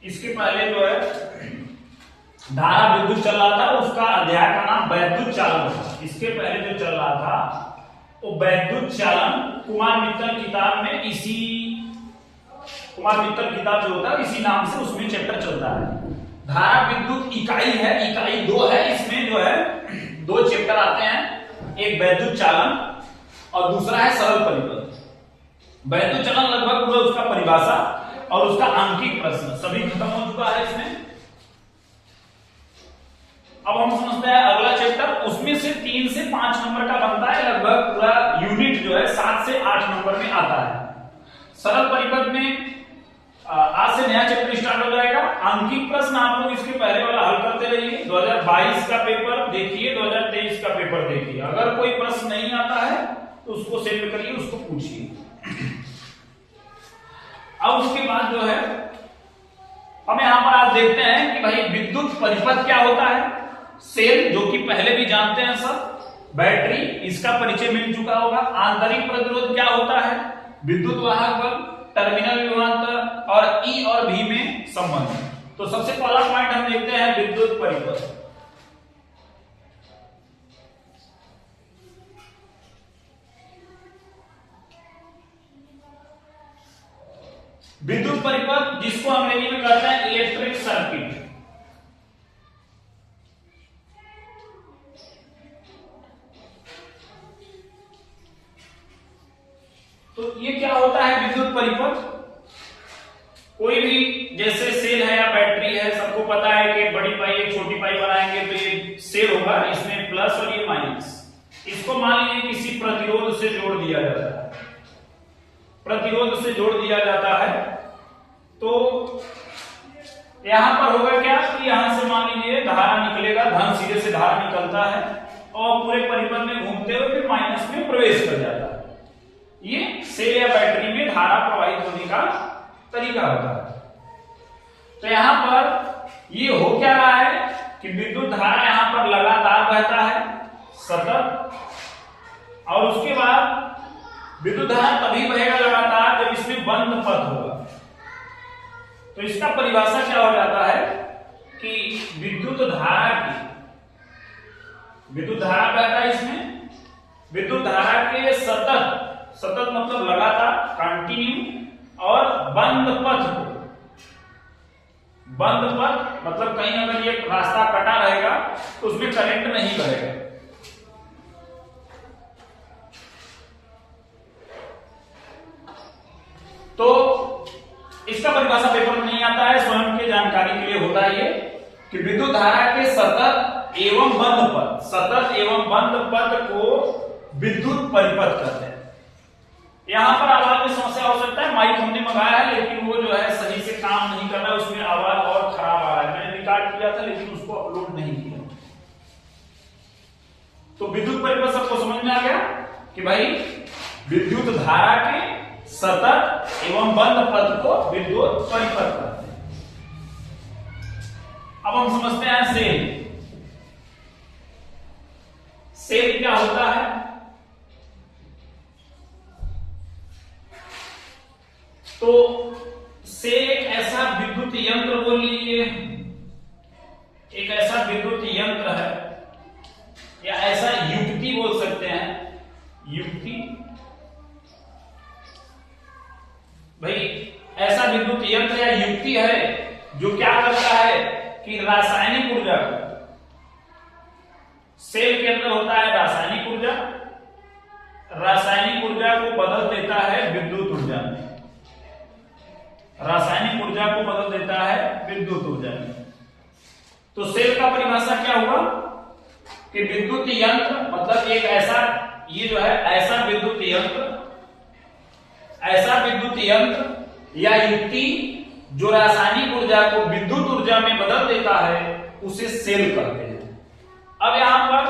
इसके पहले जो है धारा विद्युत चल रहा था, उसका अध्याय का नाम वैद्युत चालन था। इसके पहले जो चल रहा था वो वैद्युत चालन कुमार मित्तल किताब में, इसी कुमार मित्तल किताब जो होता है इसी नाम से उसमें चैप्टर चलता है। धारा विद्युत इकाई है, इकाई 2 है। इसमें जो है 2 चैप्टर आते हैं, एक वैद्युत चालन और दूसरा है सरल परिपथ। वैद्युत चालन लगभग पूरा उसका परिभाषा और उसका आंकिक प्रश्न सभी खत्म हो चुका है इसमें। अब हम समझते हैं अगला चैप्टर, उसमें से 3 से 5 नंबर का बनता है, लगभग पूरा यूनिट जो है 7 से 8 नंबर में आता है। सरल परिपथ में आज से नया चैप्टर स्टार्ट हो जाएगा। आंकिक प्रश्न आप लोग इसके पहले वाला हल करते रहिए। 2022 का पेपर देखिए, 2023 का पेपर देखिए। अगर कोई प्रश्न नहीं आता है तो उसको सेंड करिए, उसको पूछिए। अब उसके बाद जो है हम यहां पर आज देखते हैं कि भाई विद्युत परिपथ क्या होता है। सेल जो कि पहले भी जानते हैं सब, बैटरी इसका परिचय मिल चुका होगा। आंतरिक प्रतिरोध क्या होता है, विद्युत वाहक बल, टर्मिनल विभवांतर और ई और भी में संबंध। तो सबसे पहला पॉइंट हम देखते हैं विद्युत परिपथ। विद्युत परिपथ जिसको अंग्रेजी में कहते हैं इलेक्ट्रिक सर्किट। तो ये क्या होता है विद्युत परिपथ। कोई भी जैसे सेल है या बैटरी है, सबको पता है कि बड़ी पाई एक छोटी पाई बनाएंगे तो ये सेल होगा, इसमें प्लस और ये माइनस। इसको मान लीजिए किसी प्रतिरोध से जोड़ दिया जाता है, प्रतिरोध से जोड़ दिया जाता है तो यहां पर होगा क्या कि यहां से मान लीजिए धारा निकलेगा, धन सीधे से धारा निकलता है और पूरे परिपथ में घूमते हुए फिर माइनस में प्रवेश कर जाता है। ये सेल या बैटरी में धारा प्रवाहित होने का तरीका होता है। तो यहां पर ये हो क्या रहा है कि विद्युत धारा यहां पर लगातार बहता है, सतत, और उसके बाद विद्युत धारा तभी बहेगा लगातार जब इसमें बंद पथ होगा। तो इसका परिभाषा क्या हो जाता है कि विद्युत धारा बहता है इसमें, विद्युत धारा के सतत मतलब लगातार, कंटिन्यू, और बंद पथ मतलब कहीं अगर ये रास्ता कटा रहेगा तो उसमें करंट नहीं बहेगा। तो इसका परिभाषा पेपर में नहीं आता है, स्वयं के जानकारी के लिए होता है ये कि विद्युत धारा के सतत एवं बंद पथ को विद्युत परिपथ कहते हैं। यहां पर आवाज में समस्या हो सकता है, माइक हमने मंगाया है लेकिन वो जो है सही से काम नहीं कर रहा है, उसमें आवाज और खराब आ रहा है। मैंने रिकॉर्ड किया था लेकिन उसको अपलोड नहीं किया। तो विद्युत परिपथ सबको समझ में आ गया कि भाई विद्युत धारा के सतत एवं बंद पथ को विद्युत परिपथ कहते हैं। अब हम समझते हैं सेल क्या होता है। तो सेल एक ऐसा विद्युत यंत्र, बोल लीजिए एक ऐसा विद्युत यंत्र है या ऐसा युक्ति बोल सकते हैं, युक्ति। भाई ऐसा विद्युत यंत्र या युक्ति है जो क्या करता है कि रासायनिक ऊर्जा को, सेल के अंदर होता है रासायनिक ऊर्जा को बदल देता है विद्युत ऊर्जा में, रासायनिक ऊर्जा को बदल देता है विद्युत ऊर्जा में। तो सेल का परिभाषा क्या हुआ कि विद्युत यंत्र मतलब एक ऐसा, ये जो है ऐसा विद्युत यंत्र या युक्ति जो रासायनिक ऊर्जा को विद्युत ऊर्जा में बदल देता है, उसे सेल कहते हैं। अब यहां पर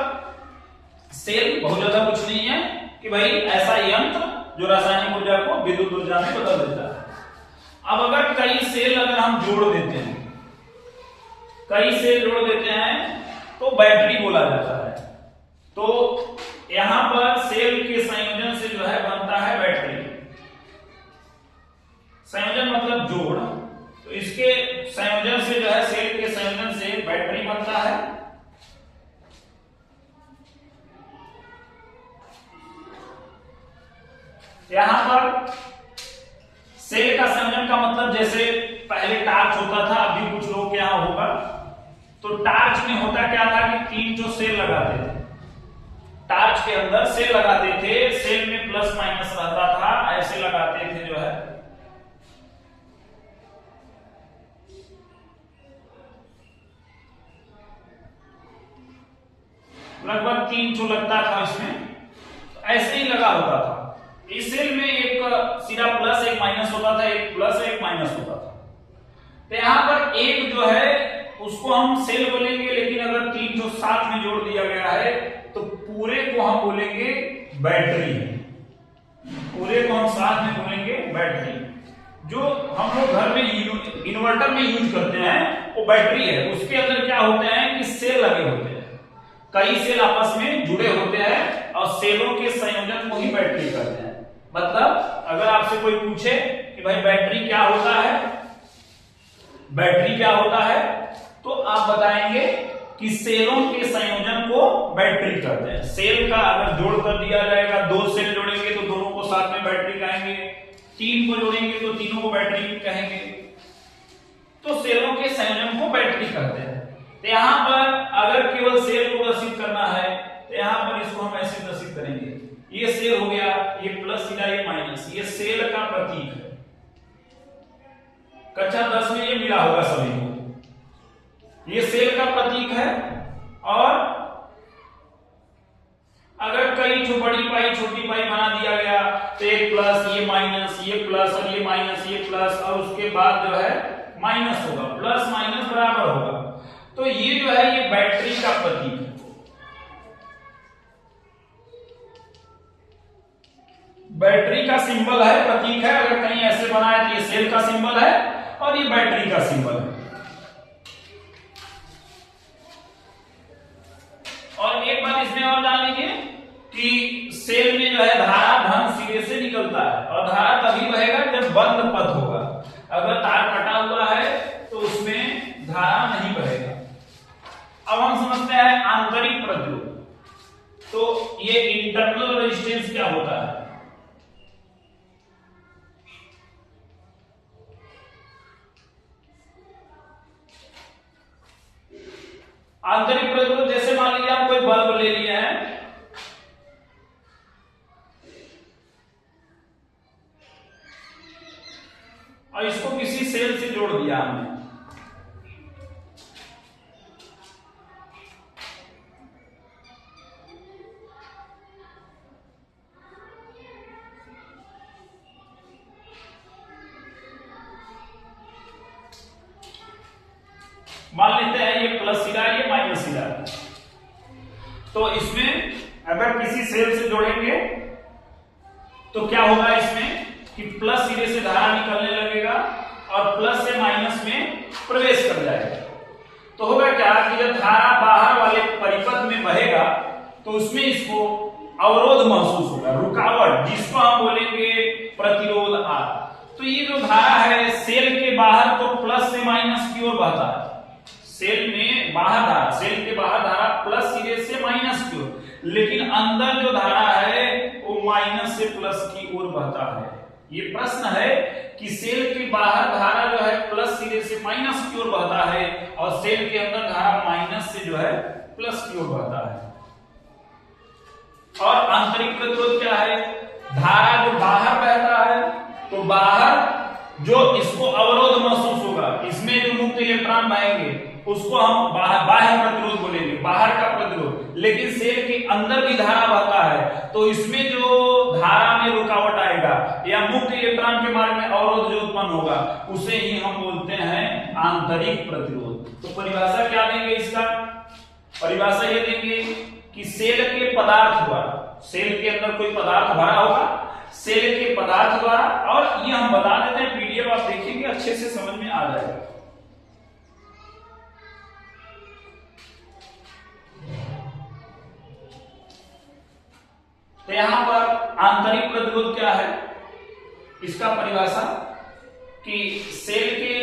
सेल बहुत ज्यादा कुछ नहीं है कि भाई ऐसा यंत्र जो रासायनिक ऊर्जा को विद्युत ऊर्जा में बदल देता है। अब अगर कई सेल अगर हम जोड़ देते हैं तो बैटरी बोला जाता है। तो यहां पर सेल के संयोजन से जो है बनता है बैटरी। संयोजन मतलब जोड़, तो इसके यहां पर सेल का संयोजन का मतलब जैसे पहले टार्च होता था, अभी कुछ लोग के यहां होगा, तो टार्च में होता क्या था कि 3 जो सेल लगाते थे, टार्च के अंदर सेल लगाते थे, सेल में प्लस माइनस रहता था, ऐसे लगाते थे जो है। लगभग 3 जो लगता था इसमें, ऐसे ही लगा होता था। इस सेल में एक सीधा प्लस एक माइनस होता था, एक प्लस एक माइनस होता था। तो यहां पर एक जो है उसको हम सेल बोलेंगे, लेकिन अगर 3 जो साथ में जोड़ दिया गया है तो पूरे को हम बोलेंगे बैटरी। पूरे को हम साथ में बोलेंगे बैटरी। जो हम लोग घर में इन्वर्टर में यूज करते हैं वो बैटरी है। उसके अंदर क्या होते हैं कि सेल लगे होते हैं, कई सेल आपस में जुड़े होते हैं और सेलों के संयोजन को ही बैटरी कहते हैं। मतलब अगर आपसे कोई पूछे कि भाई बैटरी क्या होता है, बैटरी क्या होता है, तो आप बताएंगे कि सेलों के संयोजन को बैटरी कहते हैं। सेल का अगर जोड़ कर दिया जाएगा, 2 सेल जोड़ेंगे तो दोनों को साथ में बैटरी कहेंगे, 3 को जोड़ेंगे तो तीनों को बैटरी कहेंगे। तो सेलों के संयोजन को बैटरी कहते हैं। तो यहां पर अगर केवल सेल को दर्शित करना है तो यहां पर इसको हम ऐसे दर्शित करेंगे, ये सेल हो गया, ये प्लस सीधा ये माइनस, ये सेल का प्रतीक है। कक्षा 10 में ये मिला होगा सभी को। ये सेल का प्रतीक है। और अगर कई जो बड़ी पाई छोटी पाई बना दिया गया तो एक प्लस, ये माइनस, ये प्लस और ये माइनस, ये प्लस और उसके बाद जो है माइनस होगा, प्लस माइनस बराबर होगा। तो ये जो है ये बैटरी का प्रतीक है। बैटरी का सिंबल है, प्रतीक है। अगर कहीं ऐसे बना है तो ये सेल का सिंबल है और ये बैटरी का सिंबल है। और एक बात इसमें और जान लीजिए कि सेल में जो है धारा धन सिरे से निकलता है और धारा तभी बहेगा जब बंद पथ होगा। अगर तार कटा हुआ है तो उसमें धारा नहीं बहेगा। अब हम समझते हैं आंतरिक प्रतिरोध। तो ये इंटरनल रेजिस्टेंस क्या होता है? आंतरिक प्रतिरोध जैसे मान लीजिए आप कोई बल्ब ले लिए हैं, और इसको किसी सेल से जोड़ दिया हमने, मान लेते हैं ये प्लस सिरा ये माइनस सिरा। तो इसमें अगर किसी सेल से जोड़ेंगे तो क्या होगा इसमें कि प्लस सिरे से धारा निकलने लगेगा और प्लस से माइनस में प्रवेश कर जाएगा। तो होगा क्या कि जब धारा बाहर वाले परिपथ में बहेगा तो उसमें इसको अवरोध महसूस होगा, रुकावट, जिसको हम बोलेंगे प्रतिरोध आर। तो ये जो धारा है सेल के बाहर तो प्लस से माइनस की ओर बहता है। सेल में बाहर धारा, सेल के बाहर धारा प्लस सिरे से माइनस की ओर, लेकिन अंदर जो धारा है वो माइनस से प्लस की ओर बहता है। ये प्रश्न है कि सेल के बाहर धारा जो है प्लस सिरे से माइनस की ओर बहता है और सेल के अंदर धारा माइनस से जो है प्लस की ओर बहता है। और आंतरिक प्रतिरोध क्या है? धारा जो बाहर बहता है तो बाहर जो इसको अवरोध महसूस होगा, इसमें जो मुक्त इलेक्ट्रॉन बहेंगे उसको हम बाह्य प्रतिरोध बोलेंगे, बाहर का प्रतिरोध। लेकिन सेल के अंदर भी धारा बहता है तो इसमें जो धारा में रुकावट आएगा या मुक्त इलेक्ट्रॉन के मार्ग में अवरोध जो उत्पन्न होगा उसे ही हम बोलते हैं आंतरिक प्रतिरोध। तो परिभाषा क्या देंगे इसका? परिभाषा ये देंगे कि सेल के पदार्थ द्वारा, सेल के अंदर कोई पदार्थ भरा होगा, सेल के पदार्थ द्वारा, और ये हम बता देते हैं, पीडीएफ आप देखेंगे अच्छे से समझ में आ जाएगा। तो यहां पर आंतरिक प्रतिरोध क्या है, इसका परिभाषा कि सेल के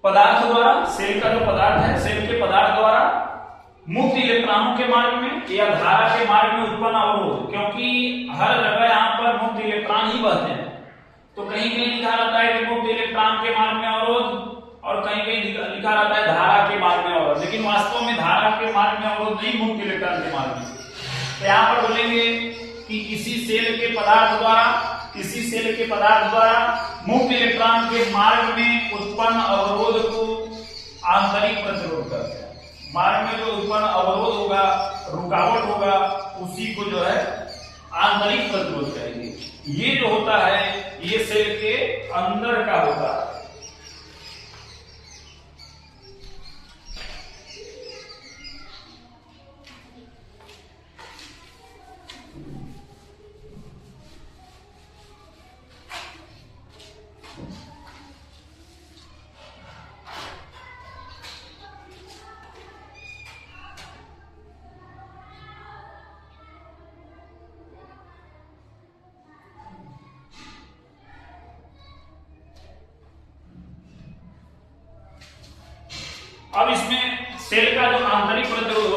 पदार्थ द्वारा, सेल का जो पदार्थ है सेल के पदार्थ द्वारा मुक्त इलेक्ट्रॉनों के मार्ग में या धारा के मार्ग में उत्पन्न अवरोध, क्योंकि हर जगह यहां बहते हैं। तो कहीं कहीं लिखा रहता है कि मुक्त इलेक्ट्रॉन के मार्ग में अवरोध, और कहीं कहीं लिखा रहता है धारा के मार्ग में अवरोध, लेकिन वास्तव में धारा के मार्ग में अवरोध नहीं, मुक्त इलेक्ट्रॉन के मार्ग में। तो यहाँ पर बोलेंगे कि किसी सेल के पदार्थ द्वारा मुक्त इलेक्ट्रॉन के मार्ग में उत्पन्न अवरोध को आंतरिक प्रतिरोध करते हैं। मार्ग में जो उत्पन्न अवरोध होगा, रुकावट होगा, उसी को जो है आंतरिक प्रतिरोध कहेंगे। ये जो होता है ये सेल के अंदर का होता है। अब इसमें सेल का जो आंतरिक प्रतिरोध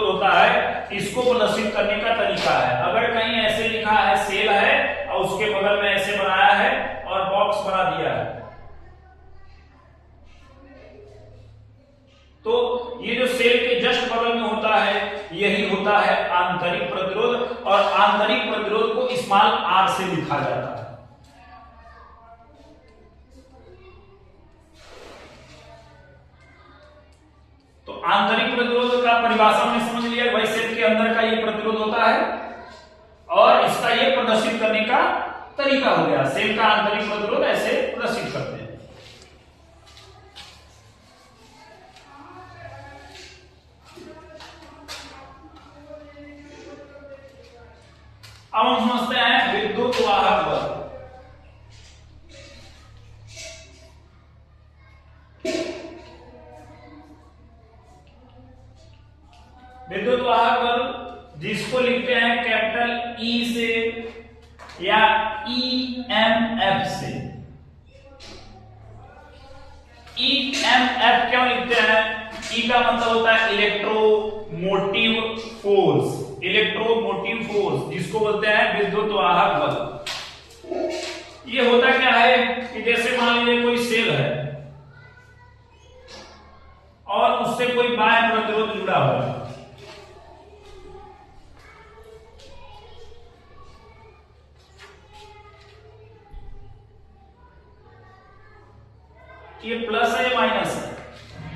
होता है, इसको प्रदर्शित करने का तरीका है। अगर कहीं ऐसे लिखा है सेल है और उसके बगल में ऐसे बनाया है और बॉक्स बना दिया है, तो ये जो सेल के जस्ट बगल में होता है यही होता है आंतरिक प्रतिरोध, और आंतरिक प्रतिरोध को स्मॉल आर से लिखा जाता है। तो आंतरिक प्रतिरोध का परिभाषा हमने समझ लिया, भाई सेल के अंदर का ये प्रतिरोध होता है और इसका ये प्रदर्शित करने का तरीका हो गया। सेल का आंतरिक प्रतिरोध ऐसे प्रदर्शित करते हैं। अब हम समझते हैं विद्युत वाहक बल। विद्युत वाहक बल जिसको लिखते हैं कैपिटल ई से या ईएमएफ से। ईएमएफ क्यों लिखते हैं? ई का मतलब होता है इलेक्ट्रोमोटिव फोर्स, इलेक्ट्रोमोटिव फोर्स जिसको बोलते हैं विद्युत वाहक बल। ये होता क्या है कि जैसे मान लीजिए कोई सेल है और उससे कोई बाह्य प्रतिरोध जुड़ा हुआ है, ये प्लस है माइनस है,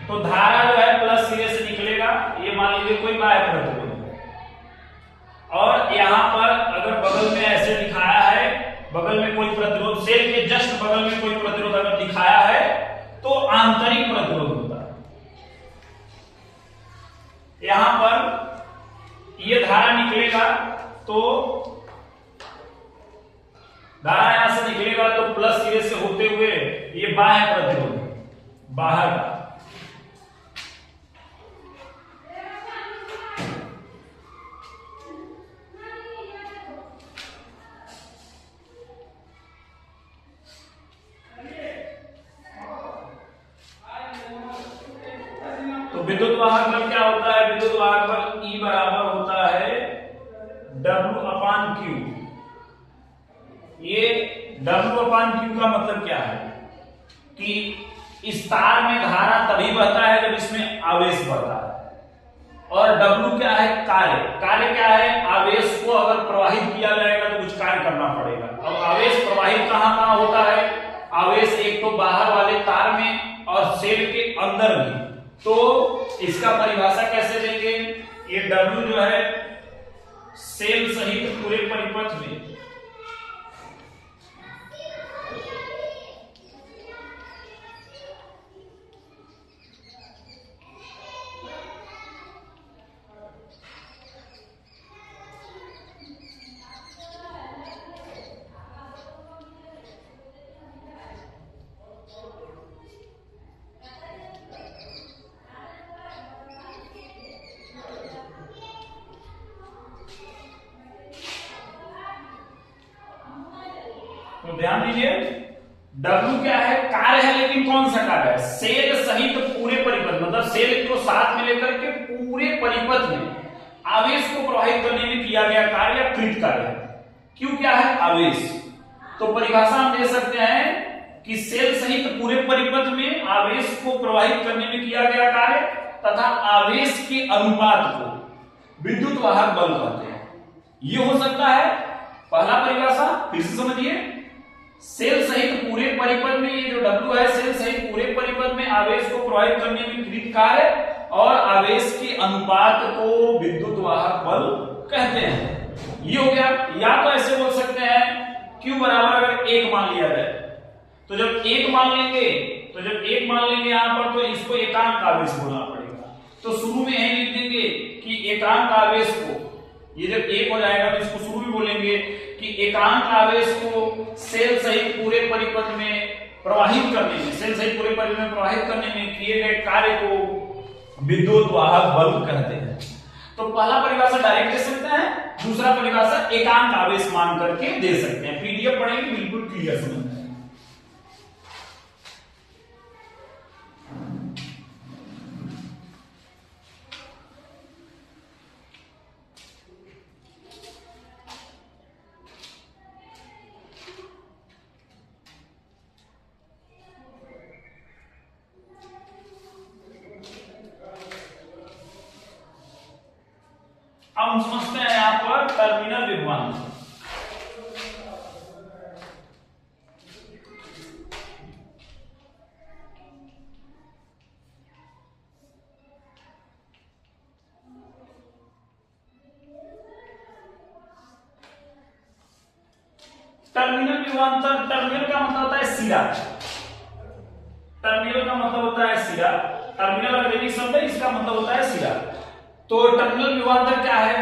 तो धारा जो है प्लस सिरे से निकलेगा। ये मान लीजिए कोई बाह्य प्रतिरोध है, और यहां पर अगर बगल में ऐसे दिखाया है, बगल में कोई प्रतिरोध, सेल के जस्ट बगल में कोई प्रतिरोध अगर दिखाया है तो आंतरिक प्रतिरोध होता है। यहां पर ये धारा निकलेगा, तो धारा यहां से निकलेगा तो प्लस सिरे से होते हुए ये बाह्य प्रतिरोध बाहर का। तो विद्युत वाहक बल क्या होता है? विद्युत वाहक बल E बराबर होता है W/Q। ये W/Q का मतलब क्या है कि इस तार में धारा तभी बहता है जब इसमें आवेश बढ़ता है, और W क्या है? कार्य। कार्य क्या है? आवेश को अगर प्रवाहित किया जाएगा तो कुछ कार्य करना पड़ेगा। अब आवेश प्रवाहित कहां कहां होता है? आवेश एक तो बाहर वाले तार में और सेल के अंदर भी। तो इसका परिभाषा कैसे देंगे? ये W जो है सेल सहित पूरे परिपथ में तो ध्यान दीजिए, W क्या है? कार्य है, लेकिन कौन सा कार्य है? सेल सहित पूरे परिपथ, मतलब सेल को साथ में लेकर के पूरे परिपथ में आवेश को प्रवाहित करने में किया गया कार्य या कृत कार्य। क्यों क्या है आवेश, तो परिभाषा हम दे सकते हैं कि सेल सहित पूरे परिपथ में आवेश को प्रवाहित करने में किया गया कार्य तथा आवेश के अनुपात को विद्युत वाहक बल कहते हैं। ये हो सकता है पहला परिभाषा, फिर से समझिए, सेल सहित पूरे परिपथ में, ये जो W है सेल सहित पूरे परिपथ में आवेश को प्रवाहित करने में कृत कार्य और आवेश के अनुपात को विद्युत वाहक बल कहते हैं। ये हो गया। या तो ऐसे बोल सकते हैं Q बराबर अगर 1 मान लिया जाए, तो जब 1 मान लेंगे यहां पर, तो इसको एकांक आवेश बोलना पड़ेगा। तो शुरू में यही लिख देंगे कि एकांक आवेश को, ये जब 1 हो जाएगा तो इसको शुरू में बोलेंगे कि एकांक आवेश को सेल सहित पूरे परिपथ में प्रवाहित करने में किए गए कार्य को विद्युत वाहक बल कहते हैं। तो पहला परिभाषा डायरेक्ट दे सकते हैं, दूसरा परिभाषा एकांक आवेश मान करके दे सकते हैं। पीडीएफ पढ़ेंगे बिल्कुल क्लियर समझ में। अब हम समझते हैं यहां पर टर्मिनल विभवांतर। टर्मिनल विभवांतर, टर्मिनल का मतलब होता है सिरा, टर्मिनल का मतलब होता है सिरा, टर्मिनल अंग्रेजी शब्द है, इसका मतलब होता है सिरा। तो टर्मिनल विभवांतर क्या है,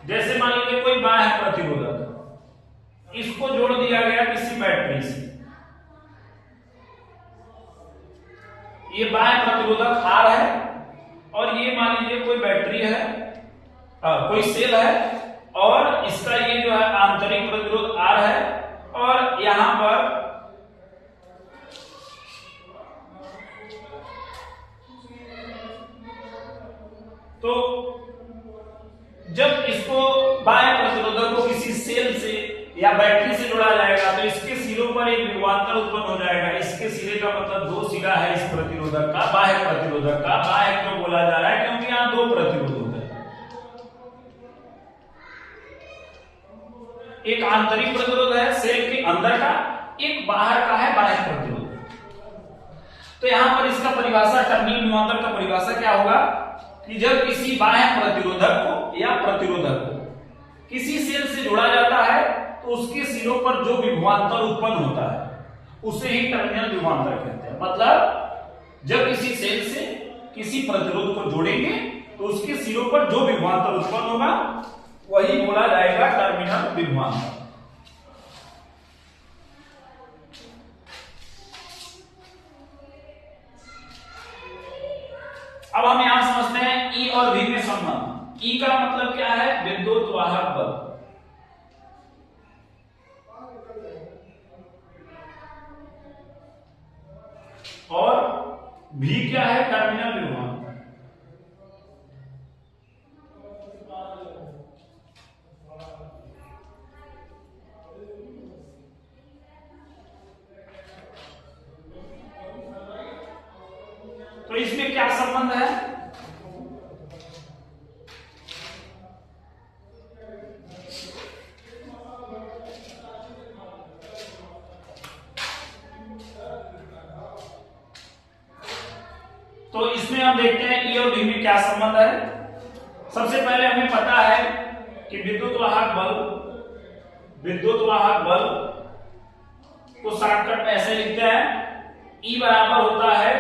जैसे मान लीजिए कोई बाह्य प्रतिरोधक, इसको जोड़ दिया गया किसी बैटरी से, ये बाह्य प्रतिरोधक R है और ये मान लीजिए कोई बैटरी है, कोई सेल है और इसका ये जो है आंतरिक प्रतिरोध R है और यहां पर तो जब इसको बाह्य प्रतिरोधक को किसी सेल से या बैटरी से जोड़ा जाएगा तो इसके सिरों पर एक विभवांतर उत्पन्न हो जाएगा। इसके सिरे का मतलब 2 सिरा है इस प्रतिरोधक का, बाह्य प्रतिरोधक का। बाह्य क्यों बोला जा रहा है, क्योंकि यहां 2 प्रतिरोध होते हैं, एक आंतरिक प्रतिरोध है सेल के अंदर का, एक बाहर का है बाह्य प्रतिरोध। तो यहां पर इसका परिभाषा, टर्मिनल विभवांतर का परिभाषा क्या होगा कि जब किसी बाह्य प्रतिरोधक को या प्रतिरोधक को किसी सेल से जोड़ा जाता है तो उसके सिरों पर जो विभवांतर उत्पन्न होता है उसे ही टर्मिनल विभवांतर कहते हैं। मतलब जब किसी सेल से किसी प्रतिरोध को जोड़ेंगे तो उसके सिरों पर जो विभवांतर उत्पन्न होगा वही बोला जाएगा टर्मिनल विभवांतर। अब हम यहां समझते हैं E और V में संबंध। E का मतलब क्या है, विद्युत वाहक बल, और V क्या है, टर्मिनल विभवांतर। तो इसमें क्या संबंध है, तो इसमें हम देखते हैं E और V में क्या संबंध है। सबसे पहले हमें पता है कि विद्युत वाहक बल को शॉर्टकट में ऐसे लिखते हैं, E बराबर होता है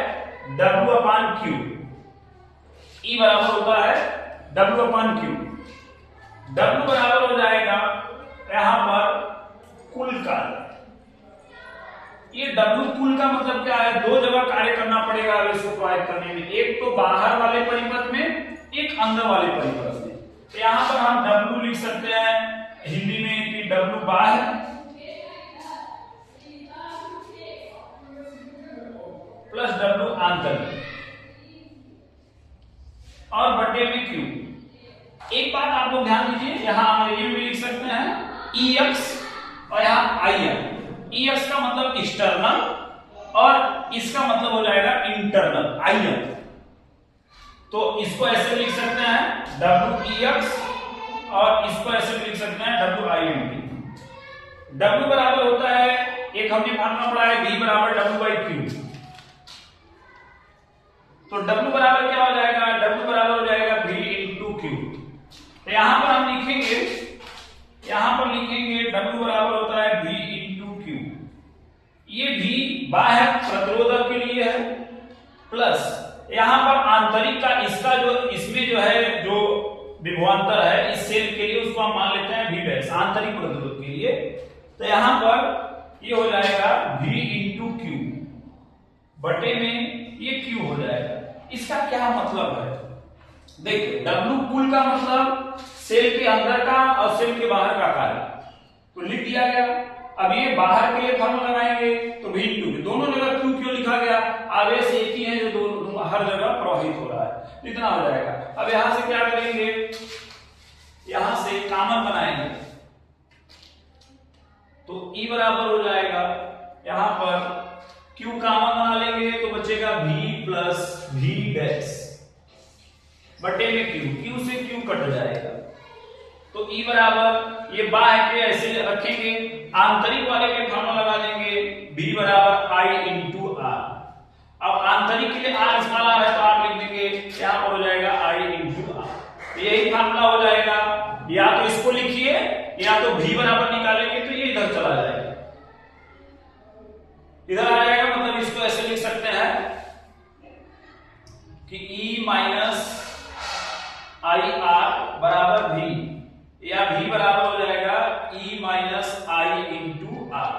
W अपान Q, E बराबर होता है W अपान Q। W बराबर हो जाएगा यहां पर कुल कार्य। ये W कुल का मतलब क्या है, 2 जगह कार्य करना पड़ेगा आवेश को प्रवाहित करने में, एक तो बाहर वाले परिपथ में, एक अंदर वाले परिपथ में। तो यहां पर हम W लिख सकते हैं हिंदी में कि W बाह्य प्लस W आंतरिक और बटे में Q। एक बात आप लोग ध्यान दीजिए, यहाँ अंग्रेजी में भी लिख सकते हैं EX और यहाँ IM। EX का मतलब एक्सटर्नल और इसका मतलब हो जाएगा इंटरनल IM। तो इसको ऐसे लिख सकते हैं WEX और इसको ऐसे लिख सकते हैं WIMT। W बराबर होता है, एक हमने फार्मूला पढ़ा है V बराबर W/Q। तो W बराबर क्या हो जाएगा, W बराबर हो जाएगा V × Q। तो यहां पर हम लिखेंगे, W बराबर होता है V × Q। ये V बाह्य प्रतिरोधक के लिए है, प्लस यहां पर आंतरिक का इसका जो इसमें जो है जो विभवांतर है इस सेल के लिए उसको हम मान लेते हैं V' आंतरिक प्रतिरोध के लिए। तो यहां पर ये हो जाएगा V × Q बटे में ये Q हो जाएगा। इसका क्या मतलब है, देखिए W कुल का मतलब सेल के अंदर का और सेल के बाहर का कार्य, तो लिख दिया गया। अब ये बाहर के लिए फॉर्मूला लगाएंगे तो V × Q, दोनों जगह Q क्यों लिखा गया, आवेश एक ही है जो दोनों हर जगह प्रवाहित हो रहा है, इतना हो जाएगा। अब यहां से क्या करेंगे, यहां से कॉमन बनाएंगे तो E बराबर हो जाएगा, यहां पर Q कॉमन बना लेंगे तो बचेगा V + V' बटे में Q से Q कट जाएगा। तो E बराबर ये बाह्य के ऐसे रखेंगे, आंतरिक वाले के फॉर्मूला लगा देंगे V बराबर I × R। अब आंतरिक के लिए R स्मॉल r है तो आप लिख देंगे यहां पर हो जाएगा I × R। यही फॉर्मूला हो जाएगा, या तो इसको लिखिए या तो V बराबर निकालेंगे तो ये इधर चला जाएगा, इधर आ जाएगा। मतलब इसको ऐसे लिख सकते हैं कि E - IR बराबर V, या V बराबर हो जाएगा E - I × R।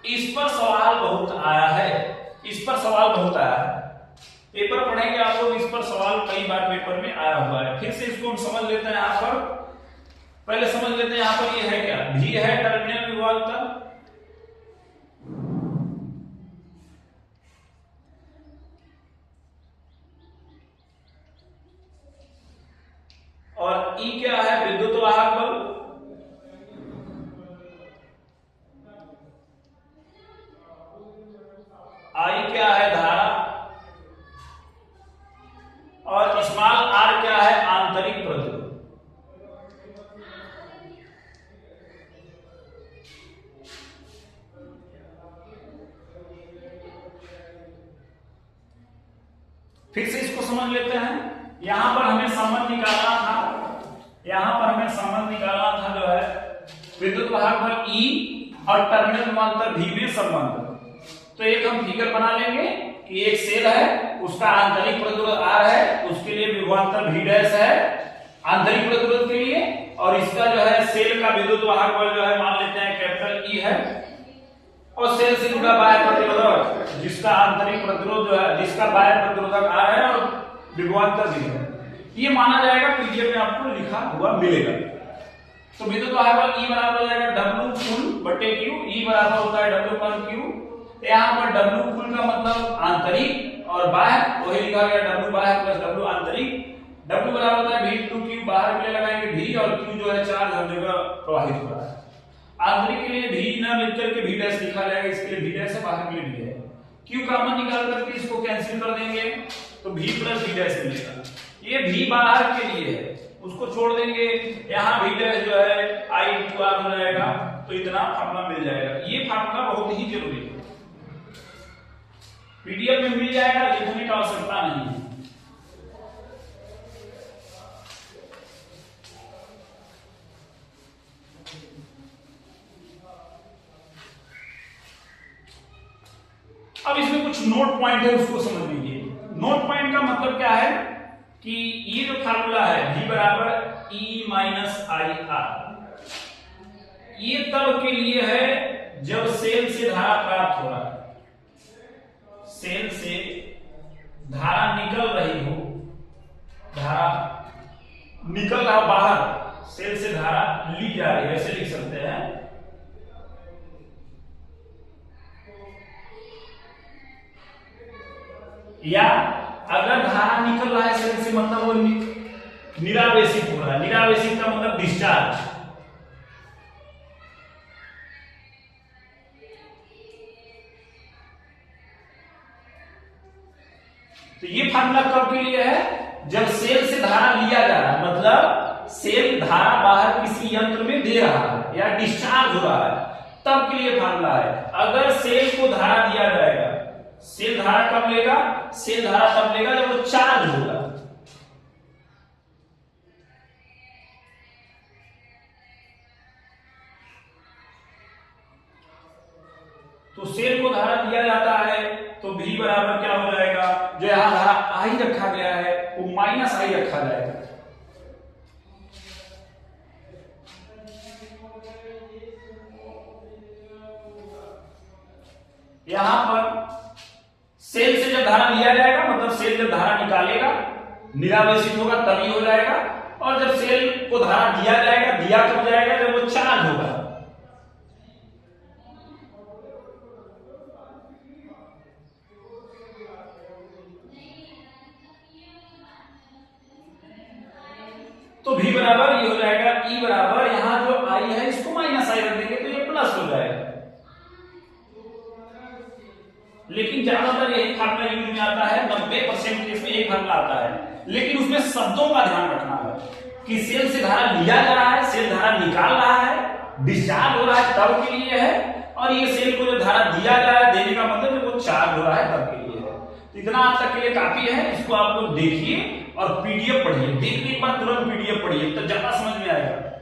इस पर सवाल बहुत आया है, पेपर पढ़ेंगे आप लोग, इस पर सवाल कई बार पेपर में आया हुआ है। फिर से इसको हम समझ लेते हैं, यहां पर पहले समझ लेते हैं, यहां पर ये है क्या, V है टर्मिनल विभवांतर, और E क्या है, विद्युत वाहक बल, I क्या है, धारा, और स्मॉल r क्या है, आंतरिक प्रतिरोध। फिर से इसको समझ लेते हैं। यहां पर हमें संबंध निकालना था, जो है विद्युत वाहक बल E और टर्मिनल विभवांतर V में संबंध। तो एक हम फिगर बना लेंगे कि एक सेल है, उसका आंतरिक प्रतिरोध R है, उसके लिए विभवांतर V' है आंतरिक प्रतिरोध के लिए, और इसका जो है सेल का विद्युत वाहक बल जो है मान लेते हैं कैपिटल E है, और सेल से जुड़ा बाह्य प्रतिरोधक जिसका आंतरिक प्रतिरोध जो है, जिसका बाह्य प्रतिरोधक R है और विभवांतर V है, ये माना जाएगा। पीडीएफ में आपको लिखा हुआ मिलेगा। तो विद्युत वाहक बल E बराबर हो जाएगा W कुल बटे Q, E बराबर होता है W पर Q। यहाँ पर W कुल का मतलब आंतरिक और बाह्य, वही लिखा गया W बाह्य प्लस W आंतरिक। W बराबर होता है V × Q, बाहर के लिए लगाएंगे V, और Q जो है चार्ज हर जगह प्रवाहित हो रहा है। आंतरिक के लिए V ना लिख करके V' लिखा जाएगा, इसके लिए V' है, बाहर के लिए V है। Q कॉमन निकाल करके इसको कैंसिल कर देंगे तो V + V' मिलेगा। ये V बाहर के लिए है, उसको छोड़ देंगे, यहाँ V' जो है I × R हो जाएगा, तो इतना फार्मूला मिल जाएगा। ये फार्मूला बहुत ही जरूरी है, पीडीएफ में मिल जाएगा, लिखने की आवश्यकता नहीं है। अब इसमें कुछ नोट पॉइंट है, उसको समझ लीजिए। नोट पॉइंट का मतलब क्या है कि ये जो फार्मूला है V बराबर E - IR, ये तब के लिए है जब सेल से धारा प्राप्त हो रहा है, सेल से धारा निकल रही हो, धारा निकल रहा बाहर, सेल से धारा ली जा रही है, ऐसे लिख सकते हैं। या अगर धारा निकल रहा है सेल से, मतलब वो निरावेशित हो रहा है। निरावेशित का मतलब डिस्चार्ज। तो ये फार्मूला कब के लिए है? जब सेल से धारा लिया जा रहा है, मतलब सेल धारा बाहर किसी यंत्र में दे रहा है या डिस्चार्ज हो रहा है, तब के लिए फार्मूला है। अगर सेल को धारा दिया जाएगा, सेल धारा कब लेगा? सेल धारा तब लेगा जब वो चार्ज होगा। तो सेल को धारा दिया जाता है तो V बराबर क्या हो जाएगा? जो यहां धारा I रखा गया है वो माइनस I रखा जाएगा। यहां पर सेल से जब धारा लिया जाएगा, मतलब सेल जब धारा निकालेगा, निरावेशित होगा तभी हो जाएगा। और जब सेल को धारा दिया जाएगा, दिया कब जाएगा? जब वो चार्ज होगा। तो V बराबर ये हो जाएगा, E बराबर यहां जो I है इसको माइनस I रख देंगे तो ये प्लस हो जाएगा। लेकिन ज्यादातर यही फार्मूला यूज में आता है, 90% केस में यही फार्मूला आता है। लेकिन उसमें शब्दों का ध्यान रखना है कि सेल से धारा लिया जा रहा है, सेल धारा निकाल रहा है, डिस्चार्ज हो रहा है तब के लिए है। और ये सेल को जो धारा दिया जा रहा है, देने का मतलब वो चार्ज हो रहा है तब के लिए है। तो इतना आज तक के लिए काफी है। इसको आप लोग देखिए और पीडीएफ पढ़िए। देखने के बाद तुरंत पीडीएफ पढ़िए तो ज्यादा समझ में आएगा।